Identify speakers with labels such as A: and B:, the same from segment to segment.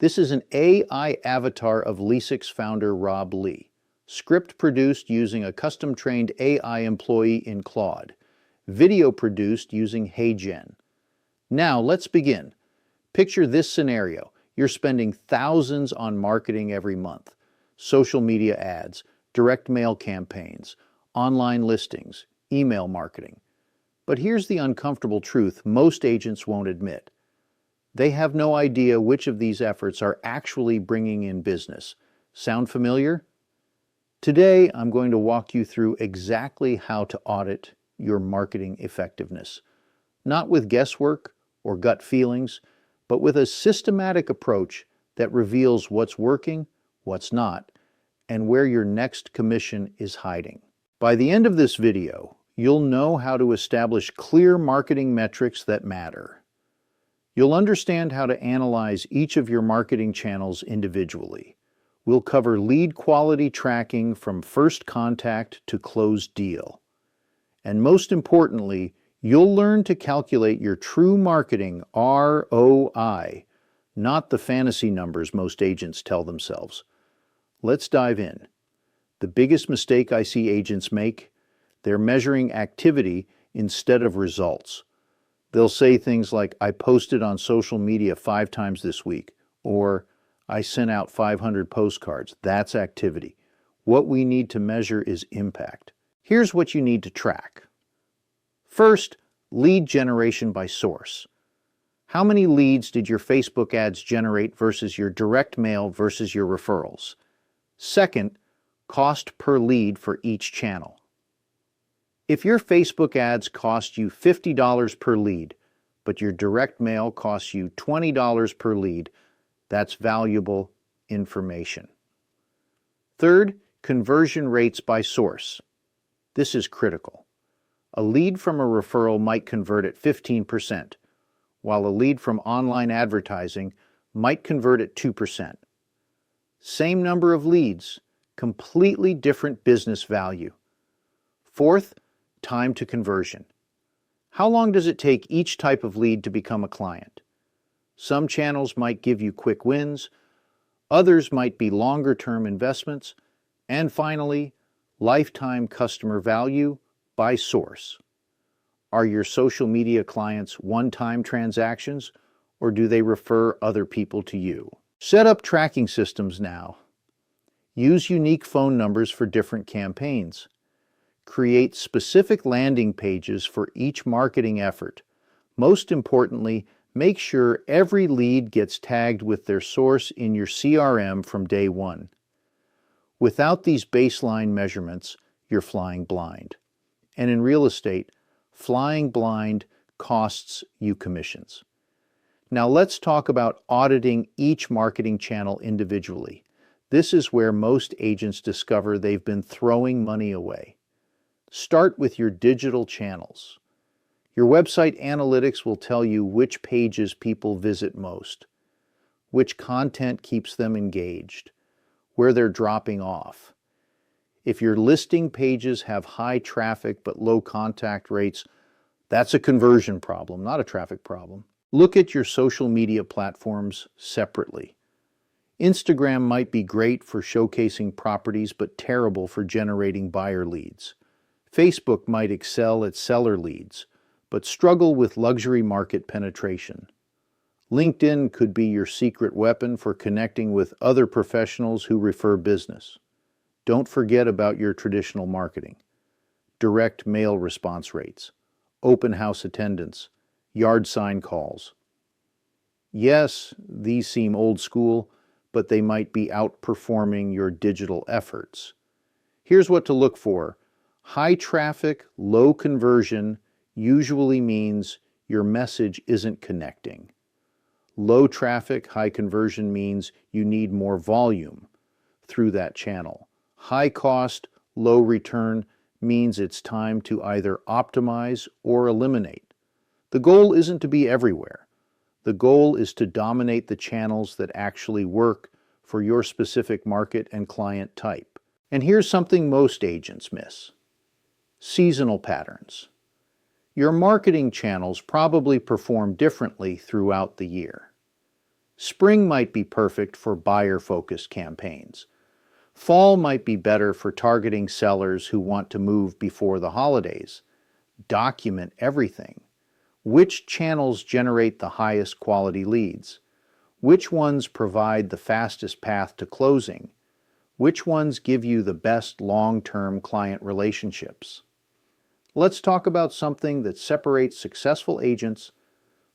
A: This is an AI avatar of Lesix founder Rob Lee. Script produced using a custom-trained AI employee in Claude. Video produced using HeyGen. Now, let's begin. Picture this scenario. You're spending thousands on marketing every month. Social media ads, direct mail campaigns, online listings, email marketing. But here's the uncomfortable truth most agents won't admit. They have no idea which of these efforts are actually bringing in business. Sound familiar? Today, I'm going to walk you through exactly how to audit your marketing effectiveness. Not with guesswork or gut feelings, but with a systematic approach that reveals what's working, what's not, and where your next commission is hiding. By the end of this video, you'll know how to establish clear marketing metrics that matter. You'll understand how to analyze each of your marketing channels individually. We'll cover lead quality tracking from first contact to closed deal. And most importantly, you'll learn to calculate your true marketing ROI, not the fantasy numbers most agents tell themselves. Let's dive in. The biggest mistake I see agents make, they're measuring activity instead of results. They'll say things like, I posted on social media 5 times this week, or I sent out 500 postcards. That's activity. What we need to measure is impact. Here's what you need to track. First, lead generation by source. How many leads did your Facebook ads generate versus your direct mail versus your referrals? Second, cost per lead for each channel. If your Facebook ads cost you $50 per lead, but your direct mail costs you $20 per lead, that's valuable information. Third, conversion rates by source. This is critical. A lead from a referral might convert at 15%, while a lead from online advertising might convert at 2%. Same number of leads, completely different business value. Fourth, time to conversion. How long does it take each type of lead to become a client? Some channels might give you quick wins, others might be longer-term investments, and finally, lifetime customer value by source. Are your social media clients one-time transactions, or do they refer other people to you? Set up tracking systems now. Use unique phone numbers for different campaigns. Create specific landing pages for each marketing effort. Most importantly, make sure every lead gets tagged with their source in your CRM from day one. Without these baseline measurements, you're flying blind. And in real estate, flying blind costs you commissions. Now let's talk about auditing each marketing channel individually. This is where most agents discover they've been throwing money away. Start with your digital channels. Your website analytics will tell you which pages people visit most, which content keeps them engaged, where they're dropping off. If your listing pages have high traffic but low contact rates, that's a conversion problem, not a traffic problem. Look at your social media platforms separately. Instagram might be great for showcasing properties but terrible for generating buyer leads. Facebook might excel at seller leads, but struggle with luxury market penetration. LinkedIn could be your secret weapon for connecting with other professionals who refer business. Don't forget about your traditional marketing. Direct mail response rates, open house attendance, yard sign calls. Yes, these seem old school, but they might be outperforming your digital efforts. Here's what to look for. High traffic, low conversion usually means your message isn't connecting. Low traffic, high conversion means you need more volume through that channel. High cost, low return means it's time to either optimize or eliminate. The goal isn't to be everywhere. The goal is to dominate the channels that actually work for your specific market and client type. And here's something most agents miss. Seasonal patterns. Your marketing channels probably perform differently throughout the year. Spring might be perfect for buyer-focused campaigns. Fall might be better for targeting sellers who want to move before the holidays. Document everything. Which channels generate the highest quality leads? Which ones provide the fastest path to closing? Which ones give you the best long-term client relationships? Let's talk about something that separates successful agents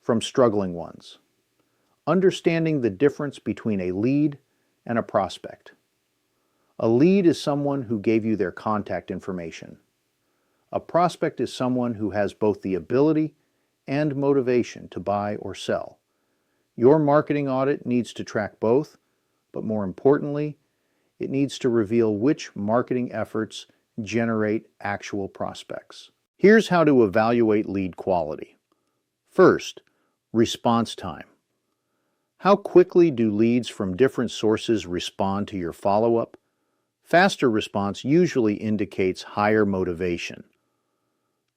A: from struggling ones. Understanding the difference between a lead and a prospect. A lead is someone who gave you their contact information. A prospect is someone who has both the ability and motivation to buy or sell. Your marketing audit needs to track both, but more importantly, it needs to reveal which marketing efforts generate actual prospects. Here's how to evaluate lead quality. First, response time. How quickly do leads from different sources respond to your follow-up? Faster response usually indicates higher motivation.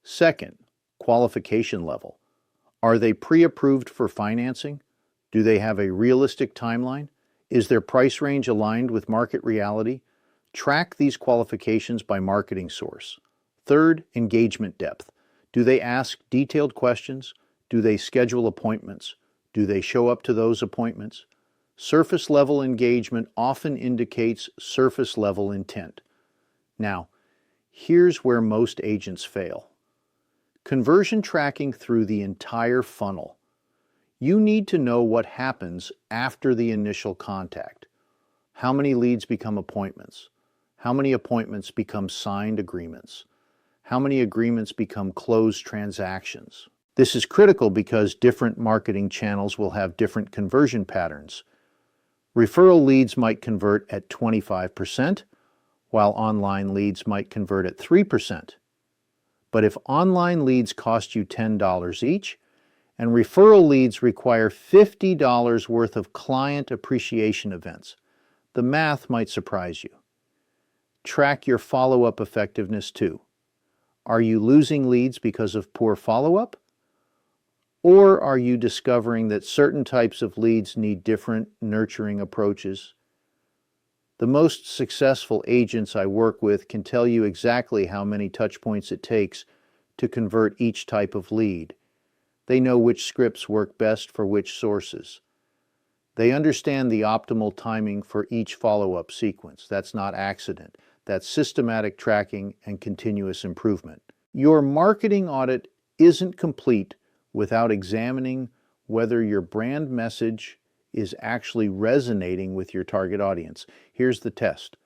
A: Second, qualification level. Are they pre-approved for financing? Do they have a realistic timeline? Is their price range aligned with market reality? Track these qualifications by marketing source. Third, engagement depth. Do they ask detailed questions? Do they schedule appointments? Do they show up to those appointments? Surface level engagement often indicates surface level intent. Now, here's where most agents fail. Conversion tracking through the entire funnel. You need to know what happens after the initial contact. How many leads become appointments? How many appointments become signed agreements? How many agreements become closed transactions? This is critical because different marketing channels will have different conversion patterns. Referral leads might convert at 25%, while online leads might convert at 3%. But if online leads cost you $10 each, and referral leads require $50 worth of client appreciation events, the math might surprise you. Track your follow-up effectiveness too. Are you losing leads because of poor follow-up? Or are you discovering that certain types of leads need different nurturing approaches? The most successful agents I work with can tell you exactly how many touch points it takes to convert each type of lead. They know which scripts work best for which sources. They understand the optimal timing for each follow-up sequence. That's not accident. That's systematic tracking and continuous improvement. Your marketing audit isn't complete without examining whether your brand message is actually resonating with your target audience. Here's the test.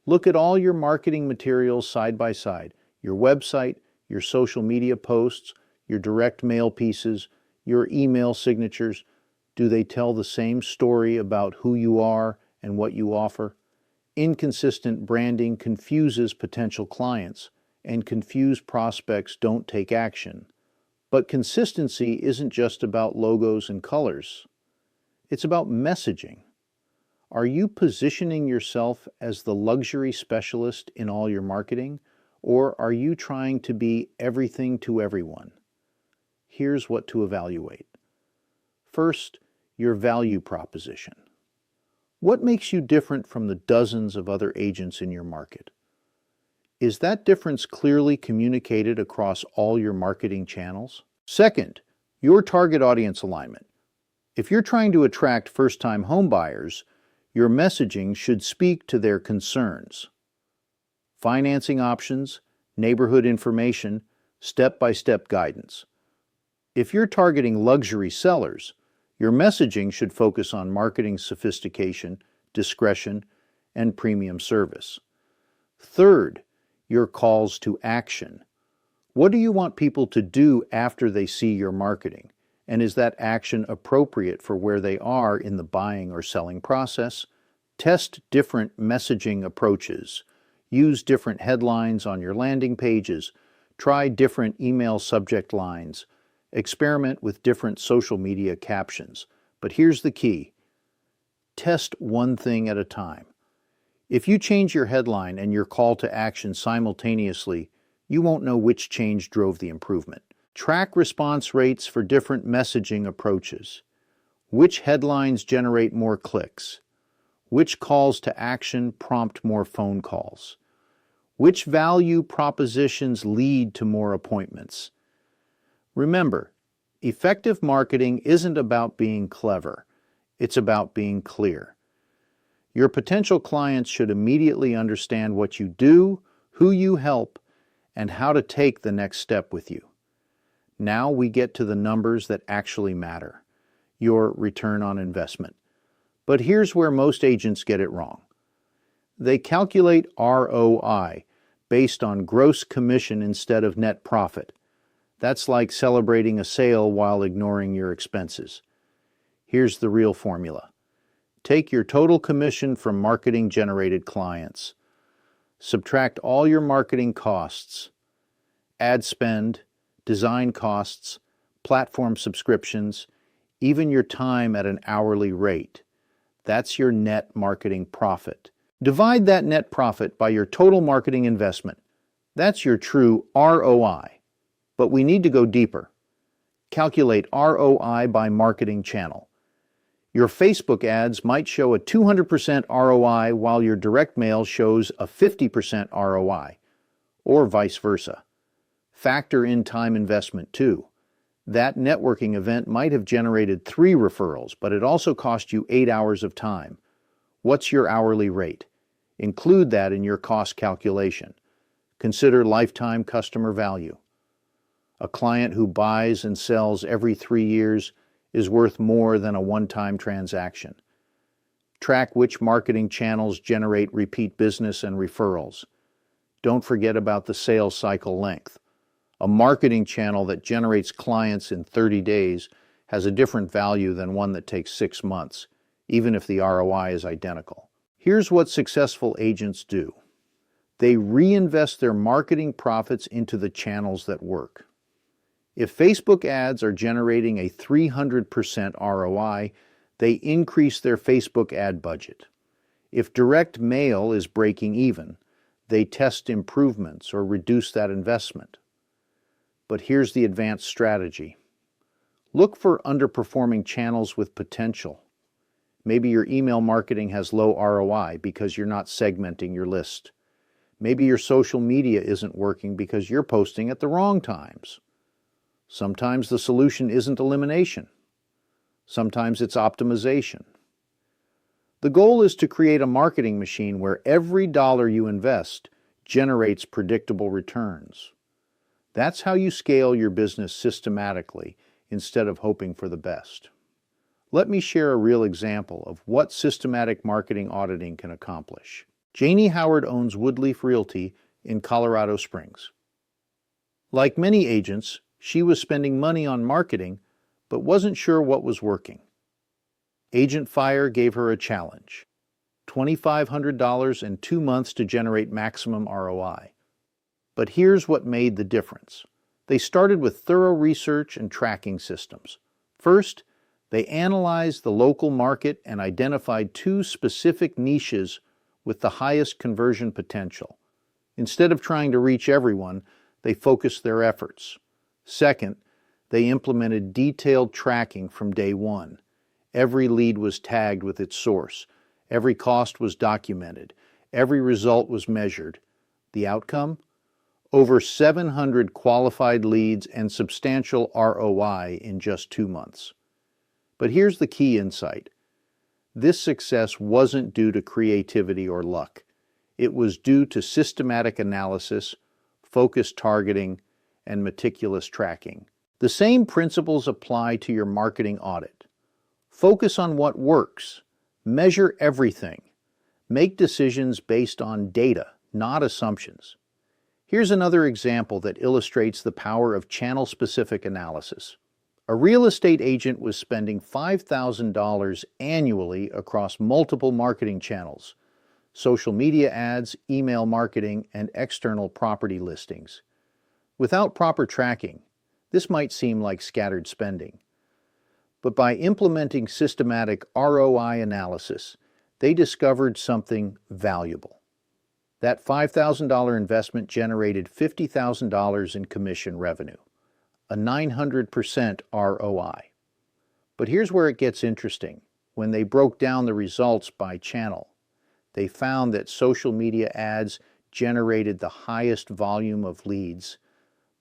A: Look at all your marketing materials side by side, your website, your social media posts, your direct mail pieces, your email signatures. Do they tell the same story about who you are and what you offer? Inconsistent branding confuses potential clients, and confused prospects don't take action. But consistency isn't just about logos and colors. It's about messaging. Are you positioning yourself as the luxury specialist in all your marketing, or are you trying to be everything to everyone? Here's what to evaluate. First, your value proposition. What makes you different from the dozens of other agents in your market? Is that difference clearly communicated across all your marketing channels? Second, your target audience alignment. If you're trying to attract first-time home buyers, your messaging should speak to their concerns. Financing options, neighborhood information, step-by-step guidance. If you're targeting luxury sellers, your messaging should focus on marketing sophistication, discretion, and premium service. Third, your calls to action. What do you want people to do after they see your marketing? And is that action appropriate for where they are in the buying or selling process? Test different messaging approaches. Use different headlines on your landing pages. Try different email subject lines. Experiment with different social media captions. But here's the key. Test one thing at a time. If you change your headline and your call to action simultaneously, you won't know which change drove the improvement. Track response rates for different messaging approaches. Which headlines generate more clicks? Which calls to action prompt more phone calls? Which value propositions lead to more appointments? Remember, effective marketing isn't about being clever. It's about being clear. Your potential clients should immediately understand what you do, who you help, and how to take the next step with you. Now we get to the numbers that actually matter, your return on investment. But here's where most agents get it wrong. They calculate ROI based on gross commission instead of net profit. That's like celebrating a sale while ignoring your expenses. Here's the real formula. Take your total commission from marketing-generated clients. Subtract all your marketing costs, ad spend, design costs, platform subscriptions, even your time at an hourly rate. That's your net marketing profit. Divide that net profit by your total marketing investment. That's your true ROI. But we need to go deeper. Calculate ROI by marketing channel. Your Facebook ads might show a 200% ROI while your direct mail shows a 50% ROI, or vice versa. Factor in time investment too. That networking event might have generated 3 referrals, but it also cost you 8 hours of time. What's your hourly rate? Include that in your cost calculation. Consider lifetime customer value. A client who buys and sells every 3 years is worth more than a one-time transaction. Track which marketing channels generate repeat business and referrals. Don't forget about the sales cycle length. A marketing channel that generates clients in 30 days has a different value than one that takes 6 months, even if the ROI is identical. Here's what successful agents do. They reinvest their marketing profits into the channels that work. If Facebook ads are generating a 300% ROI, they increase their Facebook ad budget. If direct mail is breaking even, they test improvements or reduce that investment. But here's the advanced strategy. Look for underperforming channels with potential. Maybe your email marketing has low ROI because you're not segmenting your list. Maybe your social media isn't working because you're posting at the wrong times. Sometimes the solution isn't elimination. Sometimes it's optimization. The goal is to create a marketing machine where every dollar you invest generates predictable returns. That's how you scale your business systematically instead of hoping for the best. Let me share a real example of what systematic marketing auditing can accomplish. Janie Howard owns Woodleaf Realty in Colorado Springs. Like many agents, she was spending money on marketing, but wasn't sure what was working. Agent Fire gave her a challenge: $2,500 and 2 months to generate maximum ROI. But here's what made the difference. They started with thorough research and tracking systems. First, they analyzed the local market and identified 2 specific niches with the highest conversion potential. Instead of trying to reach everyone, they focused their efforts. Second, they implemented detailed tracking from day one. Every lead was tagged with its source. Every cost was documented. Every result was measured. The outcome? Over 700 qualified leads and substantial ROI in just 2 months. But here's the key insight. This success wasn't due to creativity or luck. It was due to systematic analysis, focused targeting, and meticulous tracking. The same principles apply to your marketing audit. Focus on what works. Measure everything. Make decisions based on data, not assumptions. Here's another example that illustrates the power of channel-specific analysis. A real estate agent was spending $5,000 annually across multiple marketing channels: social media ads, email marketing, and external property listings. Without proper tracking, this might seem like scattered spending. But by implementing systematic ROI analysis, they discovered something valuable. That $5,000 investment generated $50,000 in commission revenue, a 900% ROI. But here's where it gets interesting. When they broke down the results by channel, they found that social media ads generated the highest volume of leads,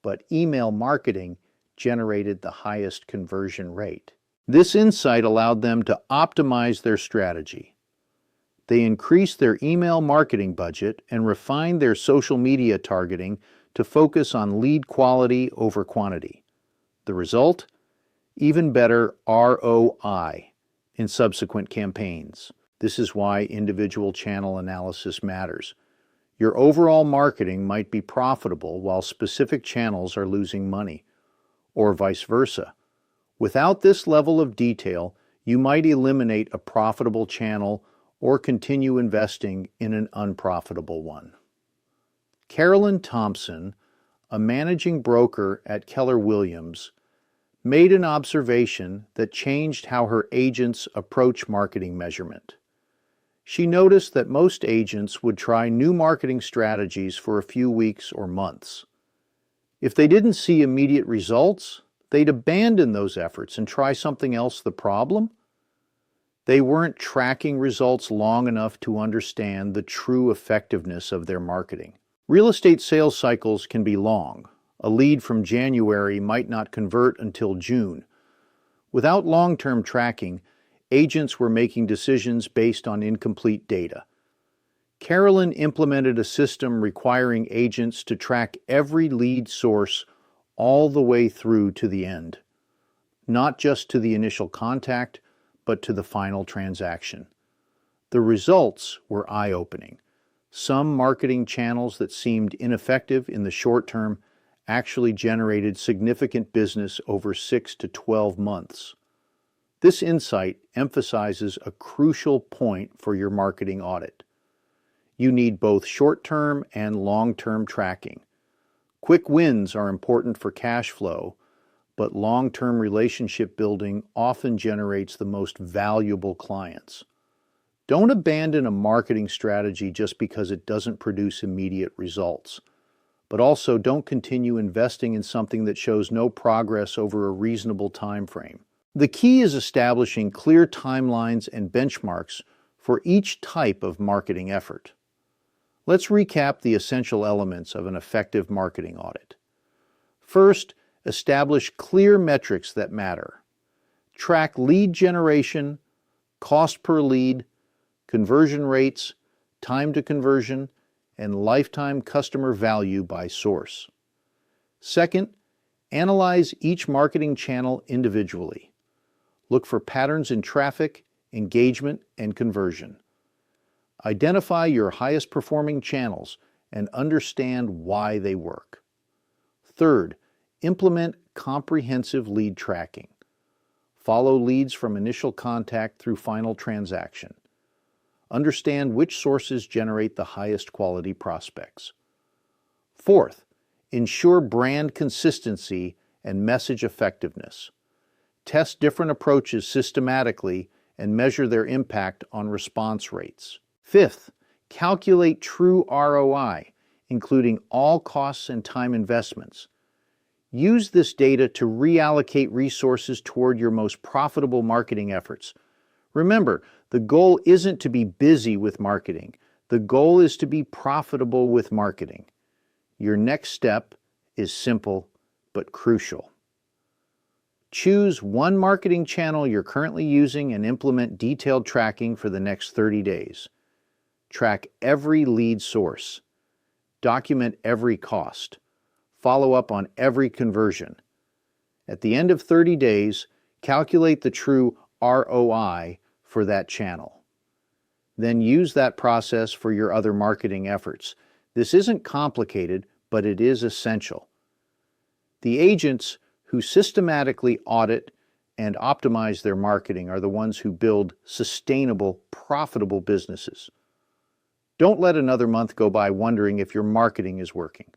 A: but email marketing generated the highest conversion rate. This insight allowed them to optimize their strategy. They increased their email marketing budget and refined their social media targeting to focus on lead quality over quantity. The result? Even better ROI in subsequent campaigns. This is why individual channel analysis matters. Your overall marketing might be profitable while specific channels are losing money, or vice versa. Without this level of detail, you might eliminate a profitable channel or continue investing in an unprofitable one. Carolyn Thompson, a managing broker at Keller Williams, made an observation that changed how her agents approach marketing measurement. She noticed that most agents would try new marketing strategies for a few weeks or months. If they didn't see immediate results, they'd abandon those efforts and try something else. The problem? They weren't tracking results long enough to understand the true effectiveness of their marketing. Real estate sales cycles can be long. A lead from January might not convert until June. Without long-term tracking, agents were making decisions based on incomplete data. Carolyn implemented a system requiring agents to track every lead source all the way through to the end, not just to the initial contact, but to the final transaction. The results were eye-opening. Some marketing channels that seemed ineffective in the short term actually generated significant business over 6 to 12 months. This insight emphasizes a crucial point for your marketing audit. You need both short-term and long-term tracking. Quick wins are important for cash flow, but long-term relationship building often generates the most valuable clients. Don't abandon a marketing strategy just because it doesn't produce immediate results. But also don't continue investing in something that shows no progress over a reasonable time frame. The key is establishing clear timelines and benchmarks for each type of marketing effort. Let's recap the essential elements of an effective marketing audit. First, establish clear metrics that matter. Track lead generation, cost per lead, conversion rates, time to conversion, and lifetime customer value by source. Second, analyze each marketing channel individually. Look for patterns in traffic, engagement, and conversion. Identify your highest performing channels and understand why they work. Third, implement comprehensive lead tracking. Follow leads from initial contact through final transaction. Understand which sources generate the highest quality prospects. Fourth, ensure brand consistency and message effectiveness. Test different approaches systematically and measure their impact on response rates. Fifth, calculate true ROI, including all costs and time investments. Use this data to reallocate resources toward your most profitable marketing efforts. Remember, the goal isn't to be busy with marketing. The goal is to be profitable with marketing. Your next step is simple but crucial. Choose one marketing channel you're currently using and implement detailed tracking for the next 30 days. Track every lead source. Document every cost. Follow up on every conversion. At the end of 30 days, calculate the true ROI for that channel. Then use that process for your other marketing efforts. This isn't complicated, but it is essential. The agents who systematically audit and optimize their marketing are the ones who build sustainable, profitable businesses. Don't let another month go by wondering if your marketing is working.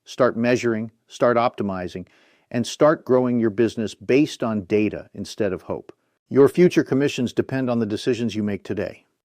A: Start measuring, start optimizing, and start growing your business based on data instead of hope. Your future commissions depend on the decisions you make today.